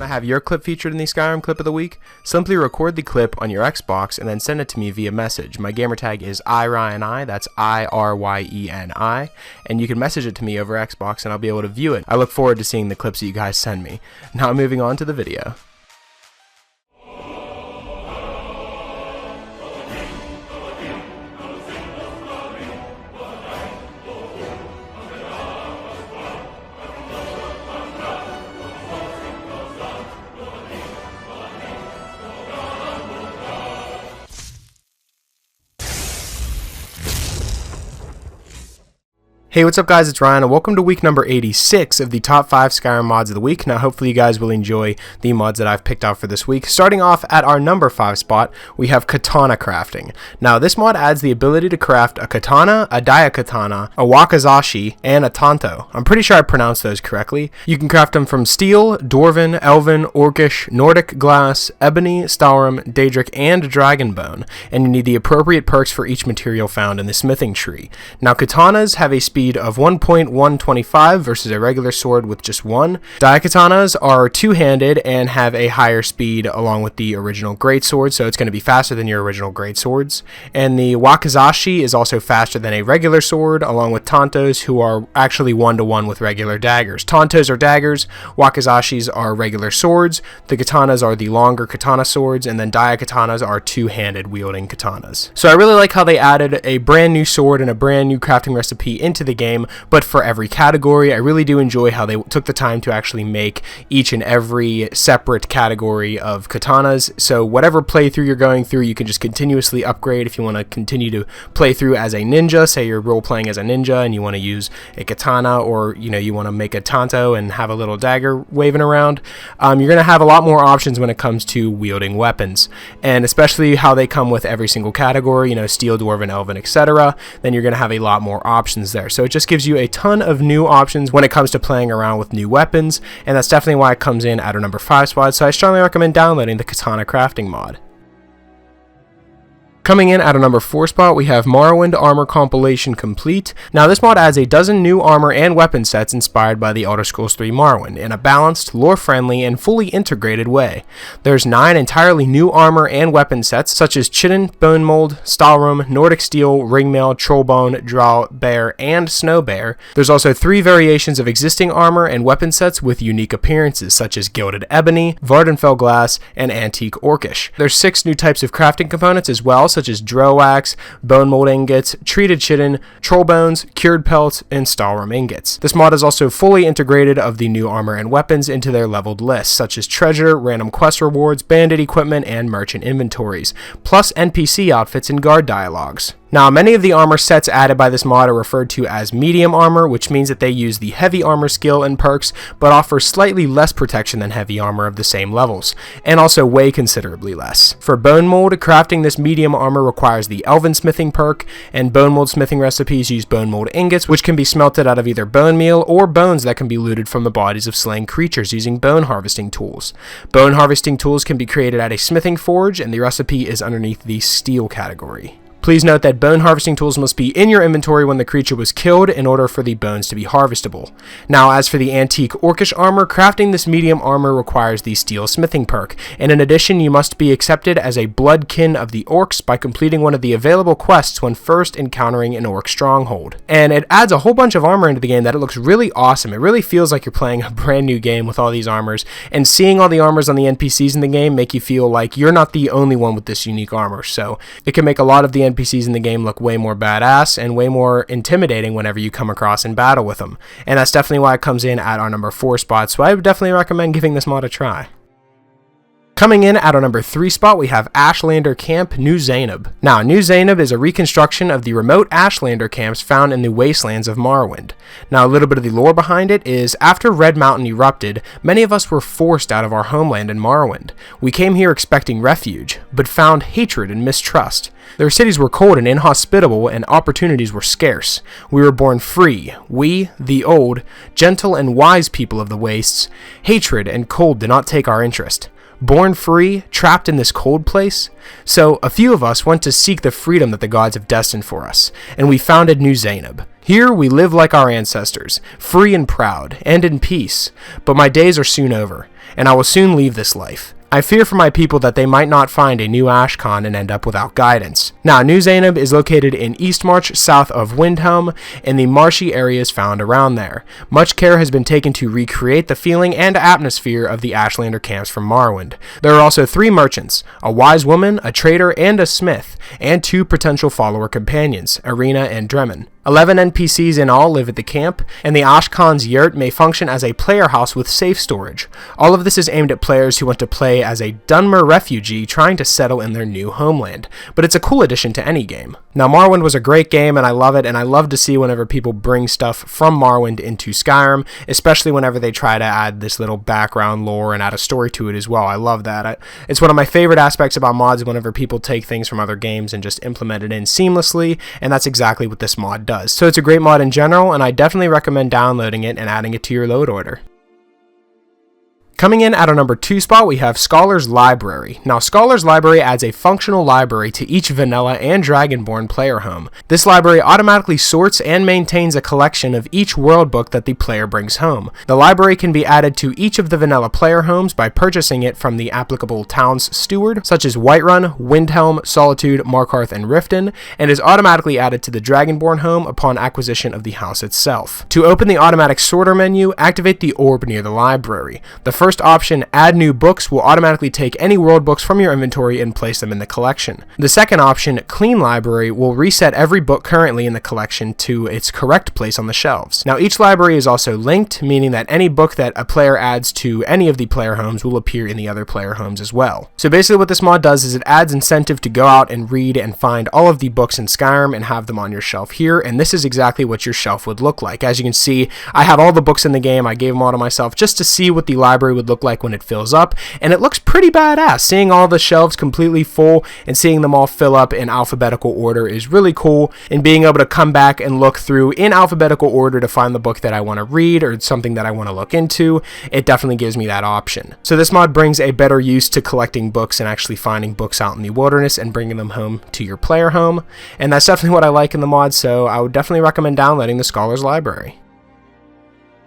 to have your clip featured in the Skyrim Clip of the Week? Simply record the clip on your Xbox and then send it to me via message. My gamertag is iRyeni, that's IRYENI, and you can message it to me over Xbox and I'll be able to view it. I look forward to seeing the clips that you guys send me. Now moving on to the video. Hey, what's up guys, it's Ryan and welcome to week number 86 of the top 5 Skyrim mods of the week. Now hopefully you guys will enjoy the mods that I've picked out for this week. Starting off at our number 5 spot, we have Katana Crafting. Now this mod adds the ability to craft a katana, a daikatana, a wakizashi, and a tanto. I'm pretty sure I pronounced those correctly. You can craft them from steel, dwarven, elven, orcish, Nordic glass, ebony, stalrum, daedric, and dragonbone, and you need the appropriate perks for each material found in the smithing tree. Now katanas have a speed of 1.125 versus a regular sword with just 1. Daikatanas are two-handed and have a higher speed along with the original greatsword, so it's going to be faster than your original greatswords. And the wakizashi is also faster than a regular sword, along with tantos, who are actually 1-to-1 with regular daggers. Tantos are daggers, wakizashis are regular swords, the katanas are the longer katana swords, and then daikatanas are two-handed wielding katanas. So I really like how they added a brand new sword and a brand new crafting recipe into the game, but for every category. I really do enjoy how they took the time to actually make each and every separate category of katanas, so whatever playthrough you're going through, you can just continuously upgrade. If you want to continue to play through as a ninja, say you're role-playing as a ninja and you want to use a katana, or you want to make a tanto and have a little dagger waving around, you're going to have a lot more options when it comes to wielding weapons, and especially how they come with every single category, steel, dwarven, elven, etc., then you're going to have a lot more options there. So it just gives you a ton of new options when it comes to playing around with new weapons, and that's definitely why it comes in at our number 5 spot, so I strongly recommend downloading the Katana Crafting mod. Coming in at our number 4 spot, we have Morrowind Armor Compilation Complete. Now this mod adds a dozen new armor and weapon sets inspired by the Elder Scrolls 3 Morrowind in a balanced, lore-friendly, and fully integrated way. There's 9 entirely new armor and weapon sets such as Chitin, Bone Mold, Stalrum, Nordic Steel, Ringmail, Trollbone, Drow, Bear, and Snow Bear. There's also 3 variations of existing armor and weapon sets with unique appearances such as Gilded Ebony, Vardenfell Glass, and Antique Orcish. There's 6 new types of crafting components as well, such as Drowax, Bone Mold Ingots, Treated Chitin, Troll Bones, Cured Pelts, and Stalrum Ingots. This mod is also fully integrated of the new armor and weapons into their leveled lists, such as treasure, random quest rewards, bandit equipment, and merchant inventories, plus NPC outfits and guard dialogues. Now, many of the armor sets added by this mod are referred to as medium armor, which means that they use the heavy armor skill and perks, but offer slightly less protection than heavy armor of the same levels, and also weigh considerably less. For Bone Mold, crafting this medium armor requires the Elven Smithing perk, and Bone Mold smithing recipes use Bone Mold Ingots, which can be smelted out of either bone meal or bones that can be looted from the bodies of slain creatures using bone harvesting tools. Bone harvesting tools can be created at a smithing forge, and the recipe is underneath the steel category. Please note that bone harvesting tools must be in your inventory when the creature was killed in order for the bones to be harvestable. Now, as for the Antique Orcish armor, crafting this medium armor requires the Steel Smithing perk, and in addition, you must be accepted as a bloodkin of the Orcs by completing one of the available quests when first encountering an Orc stronghold. And it adds a whole bunch of armor into the game that it looks really awesome. It really feels like you're playing a brand new game with all these armors, and seeing all the armors on the NPCs in the game make you feel like you're not the only one with this unique armor, so it can make a lot of the NPCs in the game look way more badass and way more intimidating whenever you come across in battle with them. And that's definitely why it comes in at our number 4 spot, so I would definitely recommend giving this mod a try. Coming in at our number 3 spot, we have Ashlander Camp New Zainab. Now, New Zainab is a reconstruction of the remote Ashlander camps found in the wastelands of Morrowind. Now, a little bit of the lore behind it is, after Red Mountain erupted, many of us were forced out of our homeland in Morrowind. We came here expecting refuge, but found hatred and mistrust. Their cities were cold and inhospitable, and opportunities were scarce. We were born free. We, the old, gentle and wise people of the wastes, hatred and cold did not take our interest. Born free, trapped in this cold place? So a few of us went to seek the freedom that the gods have destined for us, and we founded New Zainab. Here we live like our ancestors, free and proud, and in peace. But my days are soon over, and I will soon leave this life. I fear for my people that they might not find a new Ashcan and end up without guidance. Now, New Zainab is located in Eastmarch, south of Windhelm, and the marshy areas found around there. Much care has been taken to recreate the feeling and atmosphere of the Ashlander camps from Morrowind. There are also 3 merchants, a wise woman, a trader, and a smith, and 2 potential follower companions, Arena and Dremen. 11 NPCs in all live at the camp, and the Ashcan's yurt may function as a player house with safe storage. All of this is aimed at players who want to play as a Dunmer refugee trying to settle in their new homeland, but it's a cool addition to any game. Now, Morrowind was a great game, and I love it, and I love to see whenever people bring stuff from Morrowind into Skyrim, especially whenever they try to add this little background lore and add a story to it as well. I love that. It's one of my favorite aspects about mods whenever people take things from other games and just implement it in seamlessly, and that's exactly what this mod does. So it's a great mod in general, and I definitely recommend downloading it and adding it to your load order. Coming in at our number 2 spot, we have Scholar's Library. Now, Scholar's Library adds a functional library to each vanilla and Dragonborn player home. This library automatically sorts and maintains a collection of each world book that the player brings home. The library can be added to each of the vanilla player homes by purchasing it from the applicable town's steward, such as Whiterun, Windhelm, Solitude, Markarth, and Riften, and is automatically added to the Dragonborn home upon acquisition of the house itself. To open the automatic sorter menu, activate the orb near the library. The first option, Add New Books, will automatically take any world books from your inventory and place them in the collection. The second option, Clean Library, will reset every book currently in the collection to its correct place on the shelves. Now, each library is also linked, meaning that any book that a player adds to any of the player homes will appear in the other player homes as well. So basically what this mod does is it adds incentive to go out and read and find all of the books in Skyrim and have them on your shelf here, and this is exactly what your shelf would look like. As you can see, I have all the books in the game. I gave them all to myself just to see what the library would look like when it fills up, and it looks pretty badass. Seeing all the shelves completely full and seeing them all fill up in alphabetical order is really cool, and being able to come back and look through in alphabetical order to find the book that I want to read or something that I want to look into, it definitely gives me that option. So this mod brings a better use to collecting books and actually finding books out in the wilderness and bringing them home to your player home, and that's definitely what I like in the mod, so I would definitely recommend downloading the Scholar's Library.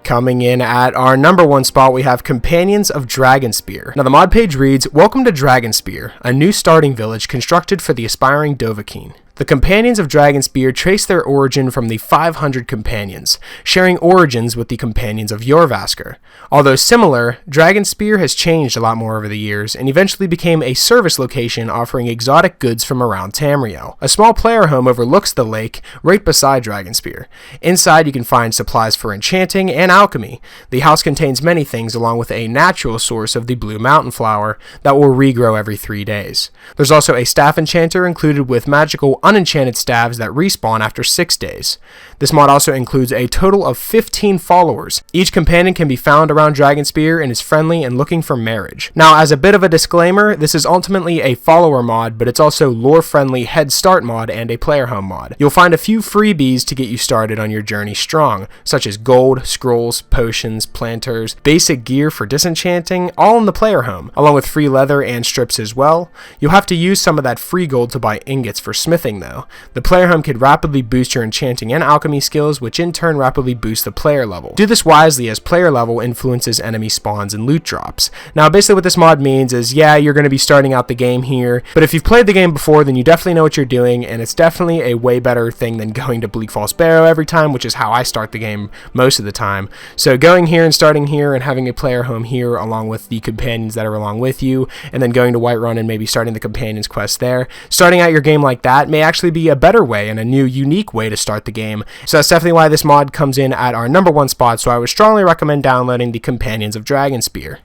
Coming in at our number 1 spot, we have Companions of Dragonspear. Now, the mod page reads, Welcome to Dragonspear, a new starting village constructed for the aspiring Dovahkiin. The Companions of Dragonspear trace their origin from the 500 Companions, sharing origins with the Companions of Jorrvaskr. Although similar, Dragonspear has changed a lot more over the years, and eventually became a service location offering exotic goods from around Tamriel. A small player home overlooks the lake, right beside Dragonspear. Inside you can find supplies for enchanting and alchemy. The house contains many things along with a natural source of the blue mountain flower that will regrow every 3 days. There's also a staff enchanter included with magical unenchanted staves that respawn after 6 days. This mod also includes a total of 15 followers. Each companion can be found around Dragonspear and is friendly and looking for marriage. Now, as a bit of a disclaimer, this is ultimately a follower mod, but it's also lore-friendly head start mod and a player home mod. You'll find a few freebies to get you started on your journey strong, such as gold, scrolls, potions, planters, basic gear for disenchanting, all in the player home, along with free leather and strips as well. You'll have to use some of that free gold to buy ingots for smithing though. The player home could rapidly boost your enchanting and alchemy skills, which in turn rapidly boosts the player level. Do this wisely as player level influences enemy spawns and loot drops. Now basically what this mod means is, yeah, you're going to be starting out the game here, but if you've played the game before, then you definitely know what you're doing, and it's definitely a way better thing than going to Bleak Falls Barrow every time, which is how I start the game most of the time. So going here and starting here and having a player home here along with the companions that are along with you, and then going to Whiterun and maybe starting the companions quest there, starting out your game like that may actually be a better way and a new unique way to start the game. So that's definitely why this mod comes in at our number 1 spot, so I would strongly recommend downloading the Companions of Dragonspear.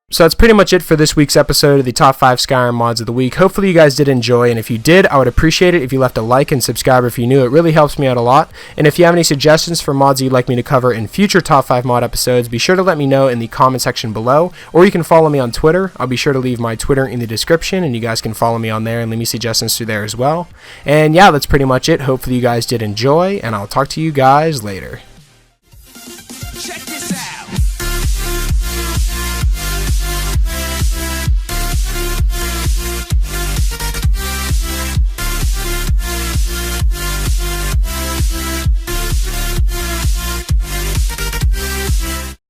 So that's pretty much it for this week's episode of the Top 5 Skyrim Mods of the Week. Hopefully you guys did enjoy, and if you did, I would appreciate it if you left a like and subscribe if you're new. It really helps me out a lot. And if you have any suggestions for mods you'd like me to cover in future Top 5 Mod episodes, be sure to let me know in the comment section below, or you can follow me on Twitter. I'll be sure to leave my Twitter in the description, and you guys can follow me on there and leave me suggestions through there as well. And yeah, that's pretty much it. Hopefully you guys did enjoy, and I'll talk to you guys later.